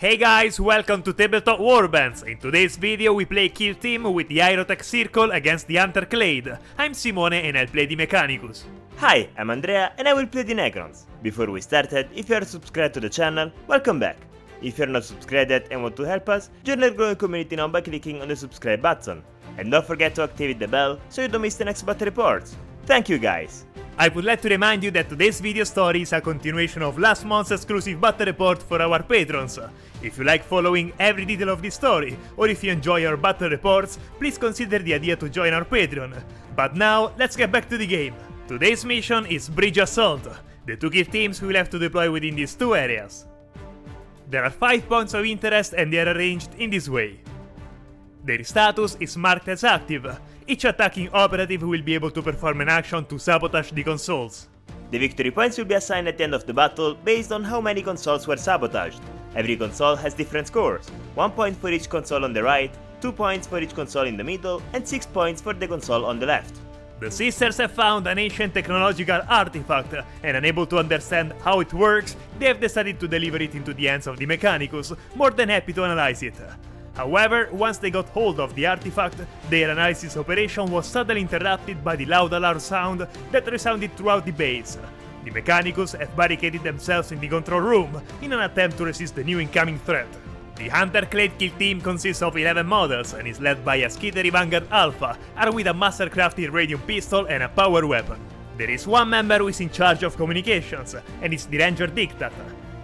Hey guys, welcome to Tabletop Warbands. In today's video we play Kill Team with the Aerotech Circle against the Hunter Clade. I'm Simone and I'll play the Mechanicus. Hi, I'm Andrea and I will play the Necrons. Before we started, if you are subscribed to the channel, welcome back. If you are not subscribed yet and want to help us, join our growing community now by clicking on the subscribe button. And don't forget to activate the bell so you don't miss the next battle reports. Thank you guys! I would like to remind you that today's video story is a continuation of last month's exclusive battle report for our patrons. If you like following every detail of this story, or if you enjoy our battle reports, please consider the idea to join our Patreon. But now, let's get back to the game. Today's mission is Bridge Assault. The two Kill teams will have to deploy within these two areas. There are 5 points of interest and they are arranged in this way. Their status is marked as active. Each attacking operative will be able to perform an action to sabotage the consoles. The victory points will be assigned at the end of the battle based on how many consoles were sabotaged. Every console has different scores, 1 point for each console on the right, 2 points for each console in the middle, and 6 points for the console on the left. The sisters have found an ancient technological artifact, and unable to understand how it works, they have decided to deliver it into the hands of the Mechanicus, more than happy to analyze it. However, once they got hold of the artifact, their analysis operation was suddenly interrupted by the loud alarm sound that resounded throughout the base. The Mechanicus have barricaded themselves in the control room in an attempt to resist the new incoming threat. The Hunter Clade Kill team consists of 11 models and is led by a Skittery Vanguard Alpha, armed with a master-crafted radium pistol and a power weapon. There is one member who is in charge of communications, and it's the Ranger Diktat.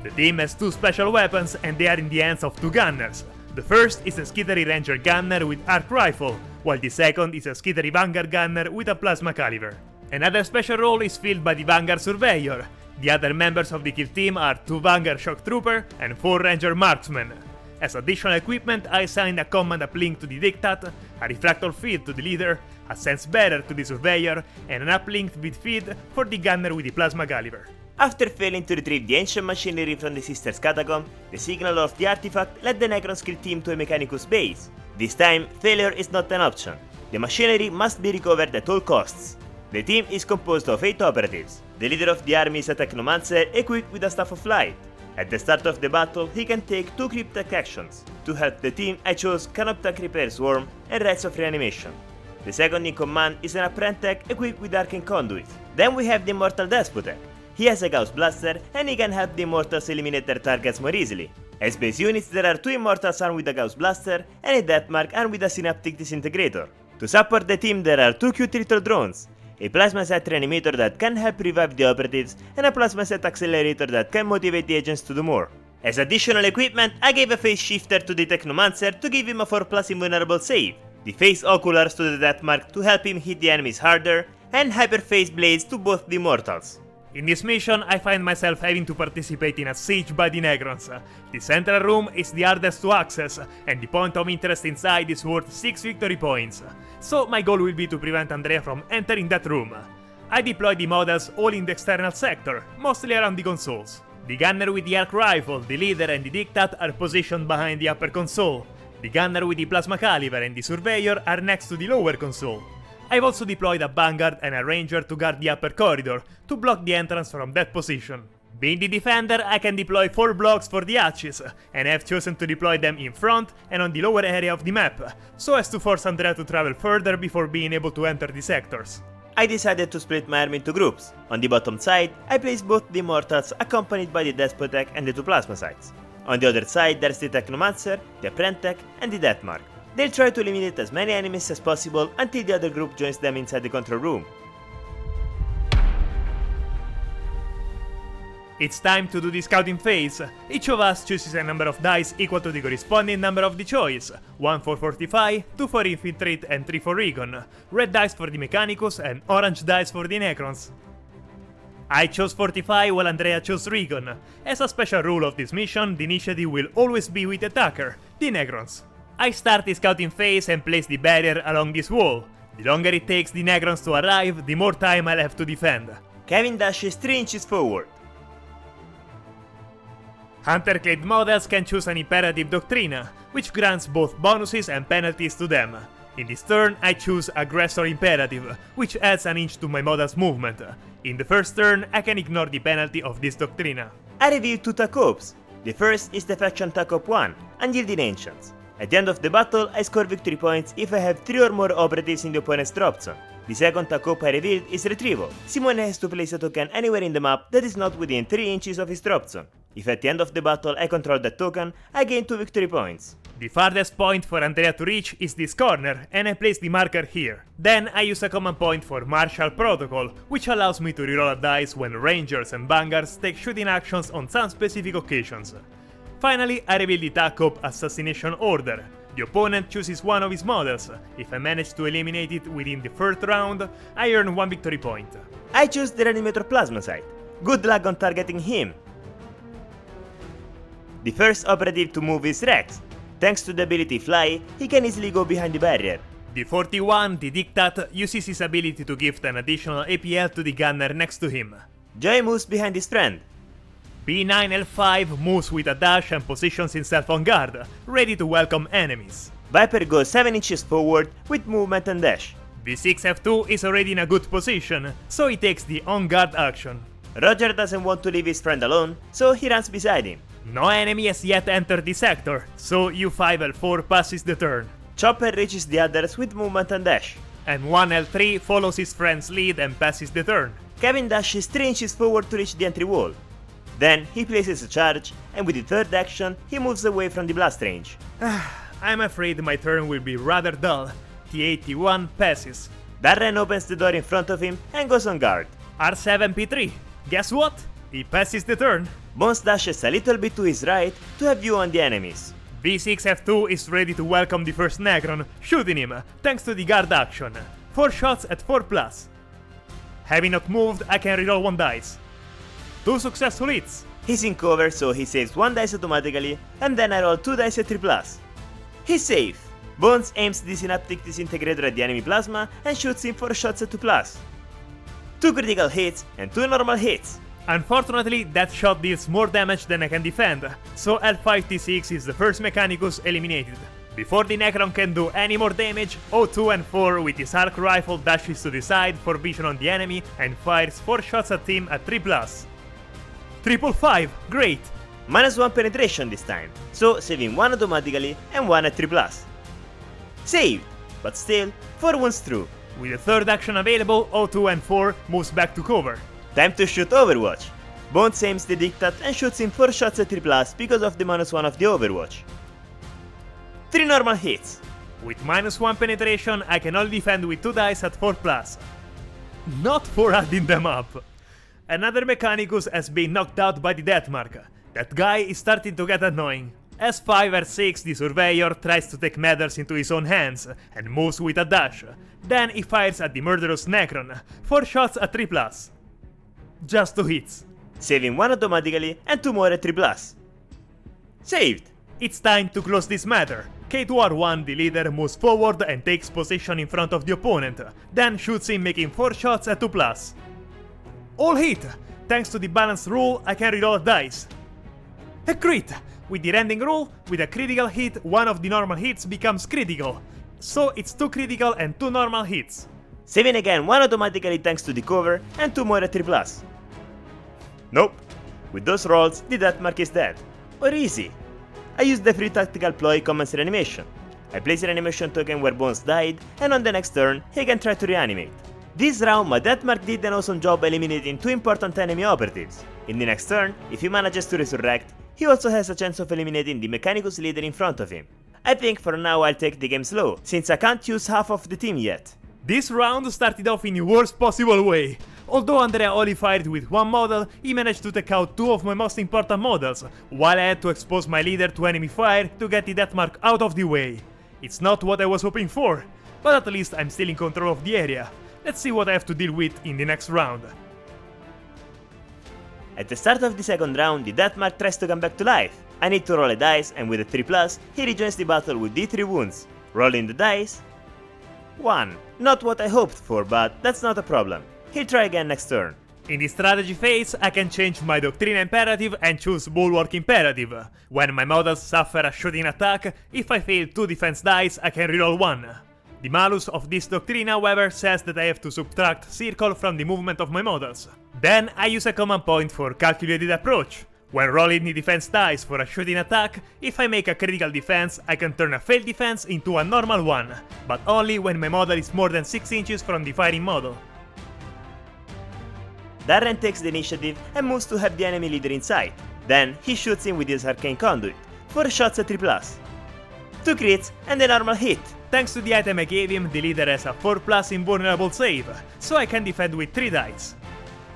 The team has 2 special weapons and they are in the hands of 2 gunners. The first is a Skittery Ranger Gunner with arc rifle, while the second is a Skittery Vanguard Gunner with a plasma caliber. Another special role is filled by the Vanguard Surveyor. The other members of the Kill team are 2 Vanguard Shock Trooper and 4 Ranger Marksmen. As additional equipment, I assigned a command uplink to the Diktat, a refractor field to the leader, a sense bearer to the Surveyor, and an uplinked with feed for the Gunner with the plasma caliber. After failing to retrieve the ancient machinery from the Sisters' Catacomb, the signal of the artifact led the Necrons Kill team to a Mechanicus base. This time, failure is not an option. The machinery must be recovered at all costs. The team is composed of 8 operatives. The leader of the army is a Technomancer equipped with a Staff of Light. At the start of the battle, he can take 2 Cryptek actions. To help the team, I chose Canoptek Repair Swarm and Rites of Reanimation. The second in command is an Apprentech equipped with Arcane Conduit. Then we have the Immortal Despotek. He has a Gauss Blaster and he can help the Immortals eliminate their targets more easily. As base units, there are 2 Immortals armed with a Gauss Blaster and a Deathmark armed with a Synaptic Disintegrator. To support the team, there are 2 cute little drones, a Plasma Set Reanimator that can help revive the operatives, and a Plasma Set Accelerator that can motivate the agents to do more. As additional equipment, I gave a Phase Shifter to the Technomancer to give him a 4+ invulnerable save, the Phase Oculars to the Deathmark to help him hit the enemies harder, and Hyperphase Blades to both the Immortals. In this mission, I find myself having to participate in a siege by the Necrons. The central room is the hardest to access, and the point of interest inside is worth 6 victory points. So my goal will be to prevent Andrea from entering that room. I deploy the models all in the external sector, mostly around the consoles. The gunner with the arc rifle, the leader and the Diktat are positioned behind the upper console. The gunner with the plasma caliber and the surveyor are next to the lower console. I've also deployed a Vanguard and a Ranger to guard the upper corridor, to block the entrance from that position. Being the defender, I can deploy 4 blocks for the hatches, and I've chosen to deploy them in front and on the lower area of the map, so as to force Andrea to travel further before being able to enter the sectors. I decided to split my army into groups. On the bottom side, I placed both the Immortals accompanied by the Despotek and the 2 Plasma Sites. On the other side, there's the Technomancer, the Apprentech, and the Deathmark. They'll try to eliminate as many enemies as possible until the other group joins them inside the control room. It's time to do the scouting phase. Each of us chooses a number of dice equal to the corresponding number of the choice. 1 for Fortify, 2 for Infiltrate and 3 for Recon. Red dice for the Mechanicus and orange dice for the Necrons. I chose Fortify while Andrea chose Recon. As a special rule of this mission, the initiative will always be with the attacker, the Necrons. I start the scouting phase and place the barrier along this wall. The longer it takes the Necrons to arrive, the more time I'll have to defend. Kevin dashes 3 inches forward. Hunter Clade models can choose an Imperative Doctrina, which grants both bonuses and penalties to them. In this turn, I choose Aggressor Imperative, which adds an inch to my model's movement. In the first turn, I can ignore the penalty of this Doctrina. I reveal 2 Takops. The first is the faction Tac Op 1, Unyielding Ancients. At the end of the battle, I score victory points if I have 3 or more operatives in the opponent's drop zone. The second Tac Op I revealed is Retrieval. Simone has to place a token anywhere in the map that is not within 3 inches of his drop zone. If at the end of the battle I control that token, I gain 2 victory points. The farthest point for Andrea to reach is this corner, and I place the marker here. Then I use a command point for Martial Protocol, which allows me to reroll a dice when Rangers and Vanguards take shooting actions on some specific occasions. Finally, I reveal the Tac Op Assassination Order. The opponent chooses one of his models. If I manage to eliminate it within the first round, I earn 1 victory point. I choose the Reanimator Plasmacite. Good luck on targeting him. The first operative to move is Rex. Thanks to the ability Fly, he can easily go behind the barrier. The 41, the Dictat, uses his ability to gift an additional APL to the gunner next to him. Joy moves behind his friend. B9L5 moves with a dash and positions himself on guard, ready to welcome enemies. Viper goes 7 inches forward with movement and dash. B6F2 is already in a good position, so he takes the on guard action. Roger doesn't want to leave his friend alone, so he runs beside him. No enemy has yet entered the sector, so U5L4 passes the turn. Chopper reaches the others with movement and dash. And 1L3 follows his friend's lead and passes the turn. Kevin dashes 3 inches forward to reach the entry wall. Then he places a charge, and with the third action, he moves away from the blast range. I'm afraid my turn will be rather dull. T81 passes. Darren opens the door in front of him and goes on guard. R7P3. Guess what? He passes the turn. Bones dashes a little bit to his right to have view on the enemies. B6F2 is ready to welcome the first Necron, shooting him, thanks to the guard action. 4 shots at 4+. Having not moved, I can reroll 1 dice. 2 successful hits. He's in cover, so he saves 1 dice automatically, and then I roll 2 dice at 3+. He's safe. Bones aims the Synaptic Disintegrator at the enemy plasma and shoots him 4 shots at 2+. 2 critical hits and 2 normal hits. Unfortunately, that shot deals more damage than I can defend, so L5T6 is the first Mechanicus eliminated. Before the Necron can do any more damage, O2 and 4 with his arc rifle dashes to the side for vision on the enemy and fires 4 shots at him at 3+. 555, great! -1 penetration this time, so saving 1 automatically and 1 at 3+. Saved! But still, 4 wounds through. With the third action available, O2 and 4 moves back to cover. Time to shoot Overwatch. Bones aims the Dictat and shoots him 4 shots at 3+ because of the -1 of the Overwatch. 3 normal hits. With -1 penetration, I can only defend with 2 dice at 4+. Not for adding them up. Another Mechanicus has been knocked out by the Deathmark. That guy is starting to get annoying. S5R6, the Surveyor, tries to take matters into his own hands and moves with a dash. Then he fires at the murderous Necron, 4 shots at 3+. Just 2 hits. Saving 1 automatically and 2 more at 3+. Saved! It's time to close this matter. K2R1, the leader, moves forward and takes position in front of the opponent, then shoots him making 4 shots at 2+. All hit! Thanks to the balanced rule, I can reroll a dice. A crit! With the rending rule, with a critical hit, one of the normal hits becomes critical. So it's 2 critical and 2 normal hits. Saving again 1 automatically thanks to the cover and 2 more at 3+. Nope. With those rolls, the Deathmark is dead. Or easy. I use the free tactical ploy Commons Reanimation. I place a reanimation token where Bones died, and on the next turn, he can try to reanimate. This round, my Deathmark did an awesome job eliminating 2 important enemy operatives. In the next turn, if he manages to resurrect, he also has a chance of eliminating the Mechanicus leader in front of him. I think for now I'll take the game slow, since I can't use half of the team yet. This round started off in the worst possible way. Although Andrea only fired with 1 model, he managed to take out 2 of my most important models, while I had to expose my leader to enemy fire to get the Deathmark out of the way. It's not what I was hoping for, but at least I'm still in control of the area. Let's see what I have to deal with in the next round. At the start of the second round, the Deathmark tries to come back to life. I need to roll a dice, and with a 3+, he rejoins the battle with D3 wounds. Rolling the dice... 1. Not what I hoped for, but that's not a problem. He'll try again next turn. In the strategy phase, I can change my Doctrine Imperative and choose Bulwark Imperative. When my models suffer a shooting attack, if I fail 2 defense dice, I can reroll 1. The malus of this doctrine, however, says that I have to subtract Circle from the movement of my models. Then I use a command point for Calculated Approach. When rolling the defense dice for a shooting attack, if I make a critical defense, I can turn a failed defense into a normal one, but only when my model is more than 6 inches from the firing model. Darren takes the initiative and moves to have the enemy leader in sight. Then he shoots him with his arcane conduit. 4 shots at 3+. 2 crits and a normal hit. Thanks to the item I gave him, the leader has a 4+ invulnerable save, so I can defend with 3 dice.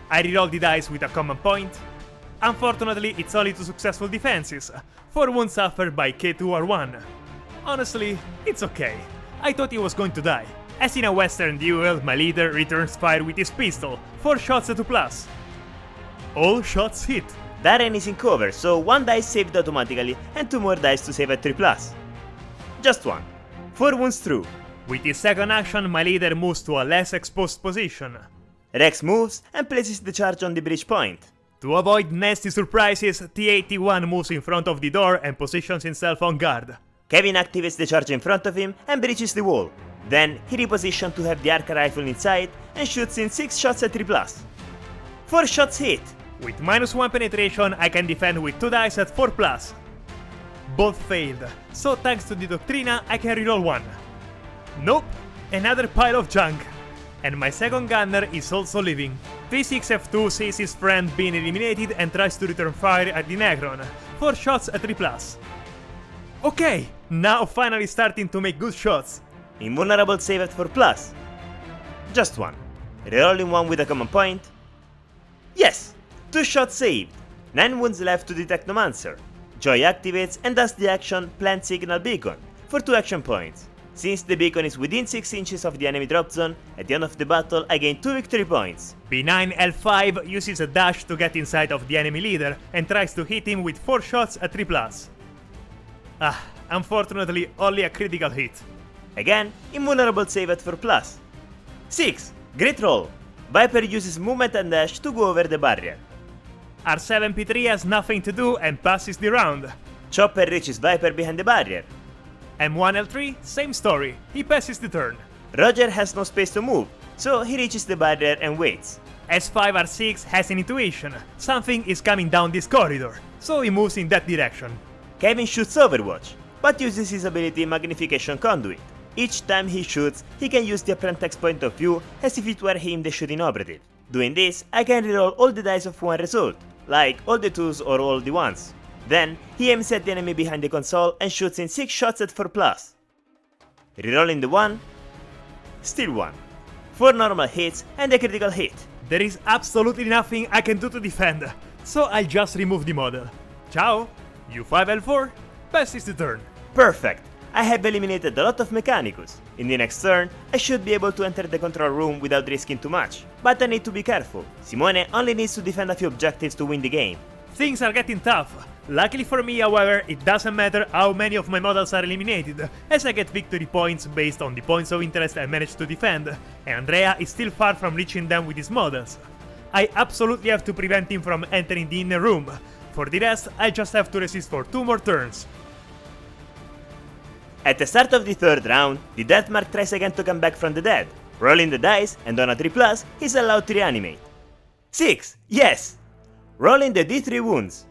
I reroll the dice with a command point. Unfortunately, it's only 2 successful defenses, 4 wounds suffered by K2R1. Honestly, it's okay. I thought he was going to die. As in a western duel, my leader returns fire with his pistol, 4 shots at 2+. All shots hit. Darren is in cover, so 1 dice saved automatically and 2 more dice to save at 3+. Just 1. 4 wounds through. With his second action, my leader moves to a less exposed position. Rex moves and places the charge on the breach point. To avoid nasty surprises, T-81 moves in front of the door and positions himself on guard. Kevin activates the charge in front of him and breaches the wall. Then he repositions to have the arc rifle inside and shoots in 6 shots at 3+. 4 shots hit. With -1 penetration, I can defend with 2 dice at 4+. Both failed, so thanks to the Doctrina, I can reroll 1. Nope, another pile of junk. And my second gunner is also living. P6F2 sees his friend being eliminated and tries to return fire at the Necron. 4 shots at 3+. Okay, now finally starting to make good shots. Invulnerable save at 4+. Just 1. Rerolling 1 with a command point. Yes! 2 shots saved. 9 wounds left to the Technomancer. Joy activates and does the action Plant Signal Beacon for 2 action points. Since the beacon is within 6 inches of the enemy drop zone, at the end of the battle I gain 2 victory points. B9L5 uses a dash to get inside of the enemy leader and tries to hit him with 4 shots at 3+. Unfortunately only a critical hit. Again, invulnerable save at 4+. 6. Great roll. Viper uses movement and dash to go over the barrier. R7P3 has nothing to do and passes the round. Chopper reaches Viper behind the barrier. M1L3, same story, he passes the turn. Roger has no space to move, so he reaches the barrier and waits. S5R6 has an intuition, something is coming down this corridor, so he moves in that direction. Kevin shoots Overwatch, but uses his ability Magnification Conduit. Each time he shoots, he can use the Apprentice point of view as if it were him the shooting operative. Doing this, I can reroll all the dice of one result, like all the 2s or all the 1s. Then, he aims at the enemy behind the console and shoots in 6 shots at 4+. Rerolling the 1, still 1. 4 normal hits and a critical hit. There is absolutely nothing I can do to defend, so I'll just remove the model. Ciao! U5L4, passes the turn. Perfect! I have eliminated a lot of Mechanicus. In the next turn, I should be able to enter the control room without risking too much. But I need to be careful. Simone only needs to defend a few objectives to win the game. Things are getting tough. Luckily for me, however, it doesn't matter how many of my models are eliminated, as I get victory points based on the points of interest I managed to defend, and Andrea is still far from reaching them with his models. I absolutely have to prevent him from entering the inner room. For the rest, I just have to resist for 2 more turns. At the start of the 3rd round, the Deathmark tries again to come back from the dead. Rolling the dice, and on a 3+, he's allowed to reanimate. 6! Yes! Rolling the D3 wounds.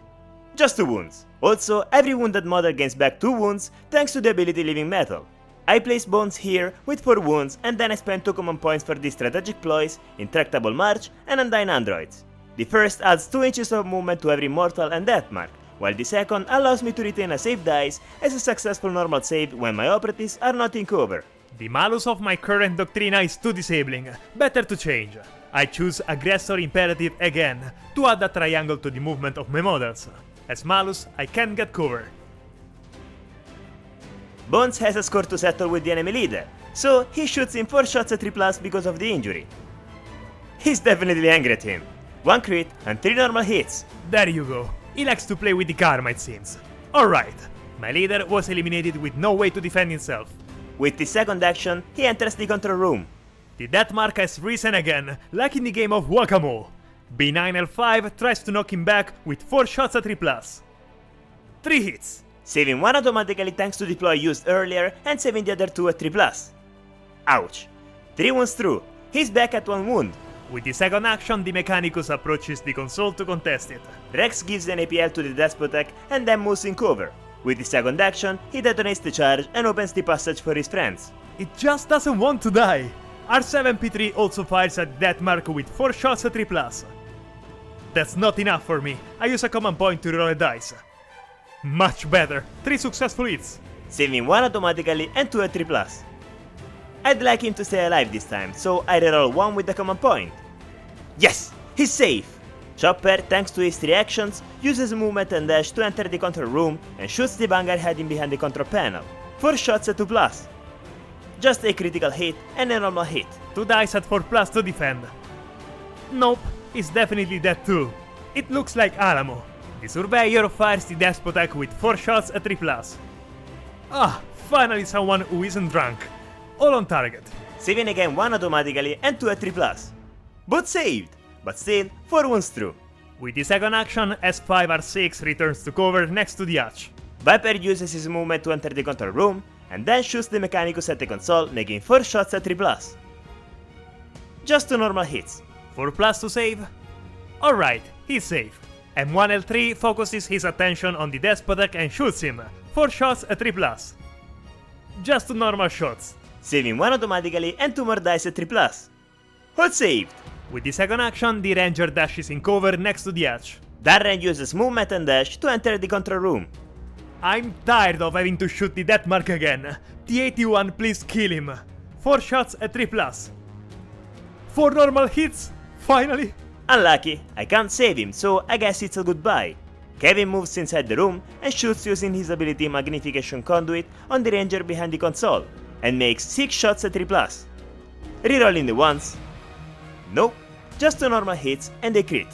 Just 2 wounds. Also, every wounded model gains back 2 wounds thanks to the ability Living Metal. I place Bones here with 4 wounds and then I spend 2 command points for the Strategic Ploys, Intractable March and Undying Androids. The first adds 2 inches of movement to every mortal and Deathmark, while the second allows me to retain a save dice as a successful normal save when my operatives are not in cover. The malus of my current Doctrina is too disabling, better to change. I choose Aggressor Imperative again, to add a triangle to the movement of my models. As malus, I can't get cover. Bones has a score to settle with the enemy leader, so he shoots in 4 shots at 3+ because of the injury. He's definitely angry at him. 1 crit and 3 normal hits. There you go. He likes to play with the karma, it seems. Alright, my leader was eliminated with no way to defend himself. With the second action, he enters the control room. The Deathmark has risen again, like in the game of Whack-A-Mole. B9L5 tries to knock him back with 4 shots at 3+. 3 hits. Saving 1 automatically thanks to deploy used earlier and saving the other 2 at 3+. Ouch. 3 wounds through. He's back at 1 wound. With the second action, the Mechanicus approaches the console to contest it. Rex gives an APL to the Despotech and then moves in cover. With the second action, he detonates the charge and opens the passage for his friends. It just doesn't want to die. R7P3 also fires at that mark with 4 shots at 3+. That's not enough for me. I use a command point to roll a dice. Much better. 3 successful hits. Saving 1 automatically and 2 at 3+. I'd like him to stay alive this time, so I reroll 1 with the command point. Yes! He's safe! Chopper, thanks to his 3 actions, uses movement and dash to enter the control room and shoots the Vanguard hiding behind the control panel. 4 shots at 2+. Just a critical hit and a normal hit. 2 dice at 4+ to defend. Nope, it's definitely that too. It looks like Alamo. The Surveyor fires the Despotech with 4 shots at 3+. Ah, finally someone who isn't drunk. All on target. Saving again 1 automatically and 2 at 3+. Both saved, but still 4 wounds through. With the second action, S5R6 returns to cover next to the hatch. Viper uses his movement to enter the control room, and then shoots the Mechanicus at the console, making 4 shots at 3+. Just 2 normal hits. 4+ to save? Alright, he's safe. M1L3 focuses his attention on the Despotech and shoots him. 4 shots at 3+. Just 2 normal shots. Saving 1 automatically and 2 more dice at 3+. All saved! With the second action, the Ranger dashes in cover next to the hatch. Darren uses movement and dash to enter the control room. I'm tired of having to shoot the death mark again. T-81, please kill him. 4 shots at 3+. 4 normal hits? Finally? Unlucky, I can't save him, so I guess it's a goodbye. Kevin moves inside the room and shoots using his ability Magnification Conduit on the Ranger behind the console, and makes 6 shots at 3+. Rerolling the ones. Nope, just 2 normal hits and a crit.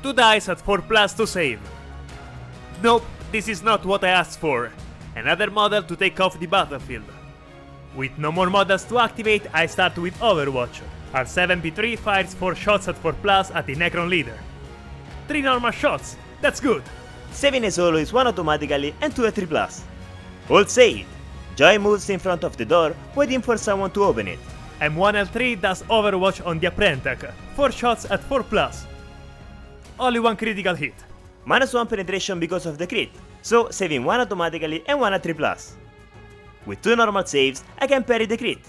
2 dice at 4+ to save. Nope, this is not what I asked for. Another model to take off the battlefield. With no more models to activate, I start with Overwatch. R7P3 fires 4 shots at 4+ at the Necron leader. 3 normal shots, that's good. Saving as always 1 automatically and 2 at 3+. All saved. Joy moves in front of the door, waiting for someone to open it. M1L3 does Overwatch on the Apprentech, 4 shots at 4+. Only 1 critical hit. -1 penetration because of the crit, so saving 1 automatically and 1 at 3+. With 2 normal saves, I can parry the crit.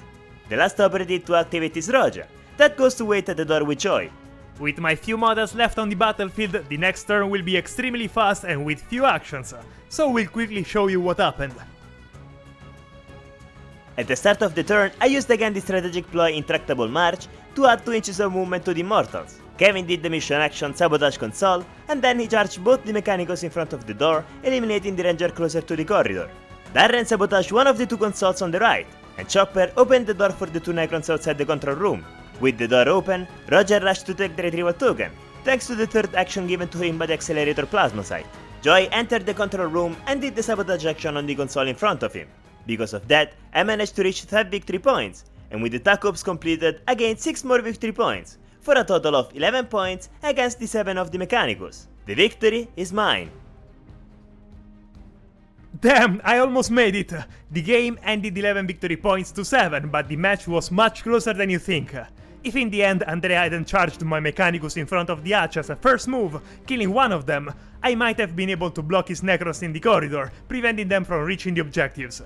The last operative to activate is Roger, that goes to wait at the door with Joy. With my few models left on the battlefield, the next turn will be extremely fast and with few actions, so we'll quickly show you what happened. At the start of the turn, I used again the strategic ploy Intractable March to add 2 inches of movement to the Immortals. Kevin did the mission action Sabotage Console, and then he charged both the Mechanicus in front of the door, eliminating the Ranger closer to the corridor. Darren sabotaged one of the 2 consoles on the right, and Chopper opened the door for the 2 Necrons outside the control room. With the door open, Roger rushed to take the retrieval token, thanks to the 3rd action given to him by the Accelerator Plasmocyte. Joy entered the control room and did the sabotage action on the console in front of him. Because of that, I managed to reach 5 victory points, and with the TAC Ops completed, I gained 6 more victory points, for a total of 11 points against the 7 of the Mechanicus. The victory is mine. Damn, I almost made it! The game ended 11 victory points to 7, but the match was much closer than you think. If in the end Andrea hadn't charged my Mechanicus in front of the hatch as a first move, killing one of them, I might have been able to block his Necrons in the corridor, preventing them from reaching the objectives.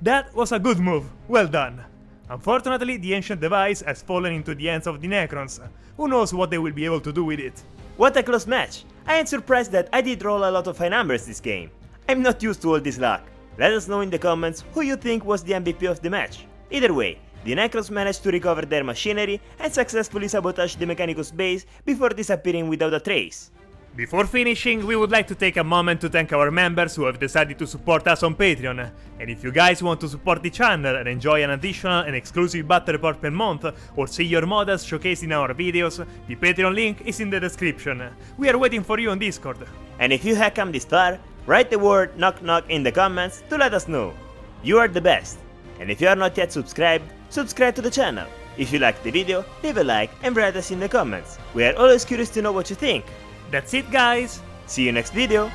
That was a good move, well done. Unfortunately, the ancient device has fallen into the hands of the Necrons. Who knows what they will be able to do with it. What a close match! I am surprised that I did roll a lot of high numbers this game. I'm not used to all this luck. Let us know in the comments who you think was the MVP of the match. Either way, the Necrons managed to recover their machinery and successfully sabotage the Mechanicus base before disappearing without a trace. Before finishing, we would like to take a moment to thank our members who have decided to support us on Patreon. And if you guys want to support the channel and enjoy an additional and exclusive battle report per month, or see your models showcased in our videos, the Patreon link is in the description. We are waiting for you on Discord. And if you have come this far, write the word knock knock in the comments to let us know. You are the best. And if you are not yet subscribed, subscribe to the channel. If you liked the video, leave a like and write us in the comments. We are always curious to know what you think. That's it, guys! See you next video!